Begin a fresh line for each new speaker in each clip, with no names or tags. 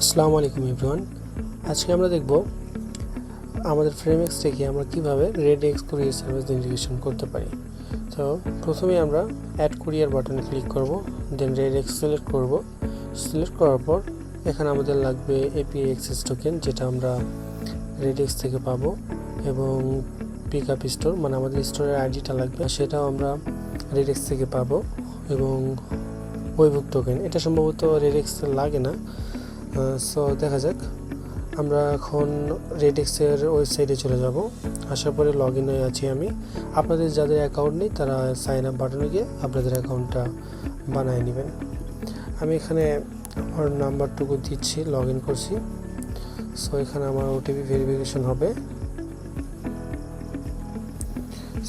আসসালামু আলাইকুম এভরিওয়ান। আজকে আমরা দেখব আমাদের ফ্রেমএক্স থেকে আমরা কিভাবে রেডএক্স কুরিয়ার সার্ভিস ইন্টিগ্রেশন করতে পারি। তো প্রথমে আমরা অ্যাড কুরিয়ার বাটনে ক্লিক করব, দেন রেডএক্স সিলেক্ট করব। সিলেক্ট করার পর এখানে আমাদের লাগবে এপিআই অ্যাক্সেস টোকেন, যেটা আমরা রেডএক্স থেকে পাবো, এবং পিকআপ স্টোর মানে আমাদের স্টোরের আইডিটা লাগবে, সেটাও আমরা রেডএক্স থেকে পাবো, এবং ওয়েবহুক টোকেন, এটা সম্ভবত রেডএক্স লাগে না। সো দেখা যাক। আমরা এখন রেডএক্সের ওয়েবসাইটে চলে যাব। আসার পরে লগ ইন হয়ে আছি আমি। আপনাদের যাদের অ্যাকাউন্ট নেই তারা সাইন আপ বাটনে গিয়ে আপনাদের অ্যাকাউন্টটা বানিয়ে নেবেন। আমি এখানে আমার নাম্বারটুকু দিচ্ছি, লগ ইন করছি। সো এখানে আমার ওটিপি ভেরিফিকেশন হবে।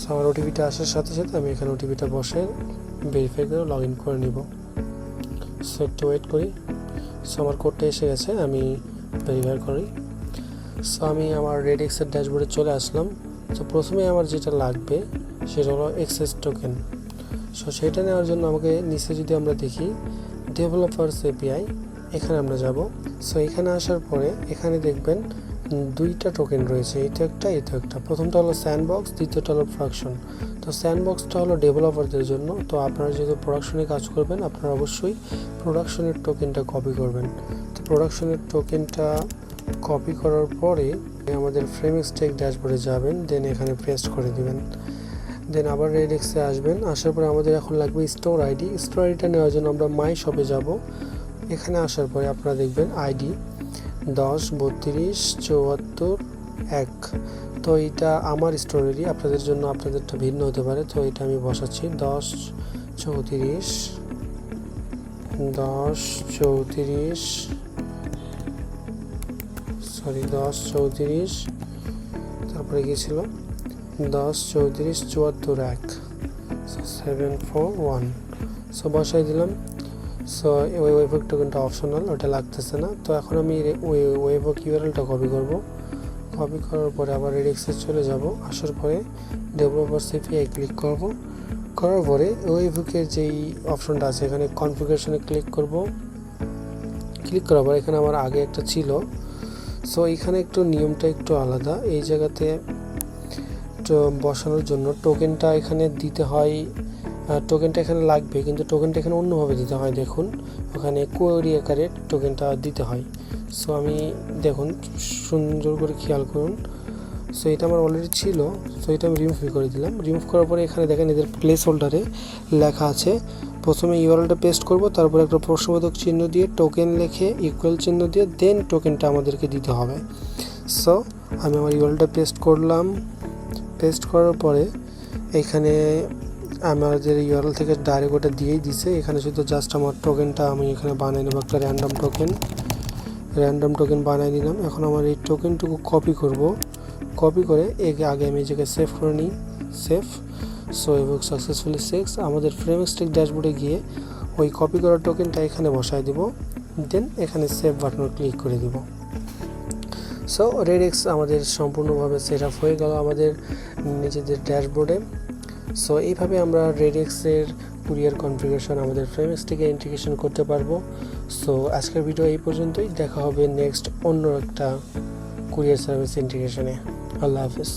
সো আমার ওটিপিটা আসার সাথে সাথে আমি এখানে ওটিপিটা বসে ভেরিফাই করে লগ ইন করে নিব। সো একটু ওয়েট করি। সো আমার কোডটা এসে গেছে, আমি ভেরিফাই করি। সো আমি আমার রেডএক্সের ড্যাশবোর্ডে চলে আসলাম। তো প্রথমে আমার যেটা লাগবে সেটা হলো অ্যাক্সেস টোকেন। সো সেটা নেওয়ার জন্য আমাকে নিচে যদি আমরা দেখি ডেভেলপারস এপিআই, এখানে আমরা যাব। সো এখানে আসার পরে এখানে দেখবেন দুইটা টোকেন রয়েছে, এটা একটা। প্রথমটা হলো স্যান্ডবক্স, দ্বিতীয়টা হলো প্রোডাকশন। তো স্যান্ডবক্সটা হলো ডেভেলপারদের জন্য। তো আপনারা যেহেতু প্রোডাকশনে কাজ করবেন, আপনারা অবশ্যই প্রোডাকশনের টোকেনটা কপি করবেন। তো প্রোডাকশনের টোকেনটা কপি করার পরে আমাদের ফ্রেমএক্স টেক ড্যাশবোর্ডে যাবেন, দেন এখানে পেস্ট করে দিবেন। দেন আবার রেডএক্সে আসবেন। আসার পরে আমাদের এখন লাগবে স্টোর আইডি। স্টোর আইডিটা নেওয়ার জন্য আমরা মাই শপে যাব। এখানে আসার পরে আপনারা দেখবেন আইডি 10-32-74-1। তো এইটা আমার স্টোরেরই, আপনাদের জন্য আপনাদেরটা ভিন্ন হতে পারে। তো এটা আমি বসাচ্ছি 10-34, তারপরে গিয়েছিল 10-34-74-1, 741। সো বসাই দিলাম। সো ওই ওয়েবহুক টোকেনটা অপশনাল, ওটা লাগতেছে না। তো এখন আমি ওই ওয়েবহুক ইউআরএলটা কপি করব। কপি করার পরে আবার রেডএক্সে চলে যাব। আসার পরে ডেভেলপারস এপিআই ক্লিক করব। করার পরে ওয়েবহুকের যেই অপশনটা আছে এখানে কনফিগারেশনে ক্লিক করব। ক্লিক করার পর এখানে আমার আগে একটা ছিল। সো এখানে একটু নিয়মটা একটু আলাদা। এই জায়গাতে বসানোর জন্য টোকেনটা এখানে দিতে হয়, টোকেনটা এখানে লাগবে, কিন্তু টোকেনটা এখানে অন্যভাবে দিতে হয়। দেখুন ওখানে কোয়েরি আকারে টোকেনটা দিতে হয়। সো আমি দেখুন সুন্দর করে খেয়াল করুন। সো এটা আমার অলরেডি ছিল। সো এটা আমি রিমুভ করে দিলাম। রিমুভ করার পরে এখানে দেখেন এদের প্লেস হোল্ডারে লেখা আছে, প্রথমে ইউআরএলটা পেস্ট করব, তারপর একটা প্রশ্নবোধক চিহ্ন দিয়ে টোকেন লিখে ইকুয়াল চিহ্ন দিয়ে দেন টোকেনটা আমাদেরকে দিতে হবে। সো আমি আমার ইউআরএলটা পেস্ট করলাম। পেস্ট করার পরে এখানে আমাদের ইউআরএল থেকে ডাইরেক্ট ওটা দিয়েই দিছে। এখানে শুধু জাস্ট আমার টোকেনটা আমি এখানে বানিয়ে নেব, একটা র্যান্ডম টোকেন বানিয়ে নিলাম। এখন আমার এই টোকেনটুকু কপি করব। কপি করে আগে আমি এই জায়গায় সেভ করে নিই, সেভ। সো এবং সাকসেসফুলি সেভস। আমাদের ফ্রেমএক্স টেক ড্যাশবোর্ডে গিয়ে ওই কপি করা টোকেনটা এখানে বসায় দিব, দেন এখানে সেভ বাটনে ক্লিক করে দিব। সো রেডএক্স আমাদের সম্পূর্ণভাবে সেট আপ হয়ে গেল আমাদের নিজেদের ড্যাশবোর্ডে। সো এইভাবে আমরা রেডএক্সের কুরিয়ার কনফিগারেশন আমাদের ফ্রেমএক্স থেকে ইন্টিগ্রেশন করতে পারবো। সো আজকের ভিডিও এই পর্যন্তই, দেখা হবে নেক্সট অন্য একটা কুরিয়ার সার্ভিস ইন্টিগ্রেশনে। আল্লাহ হাফেজ।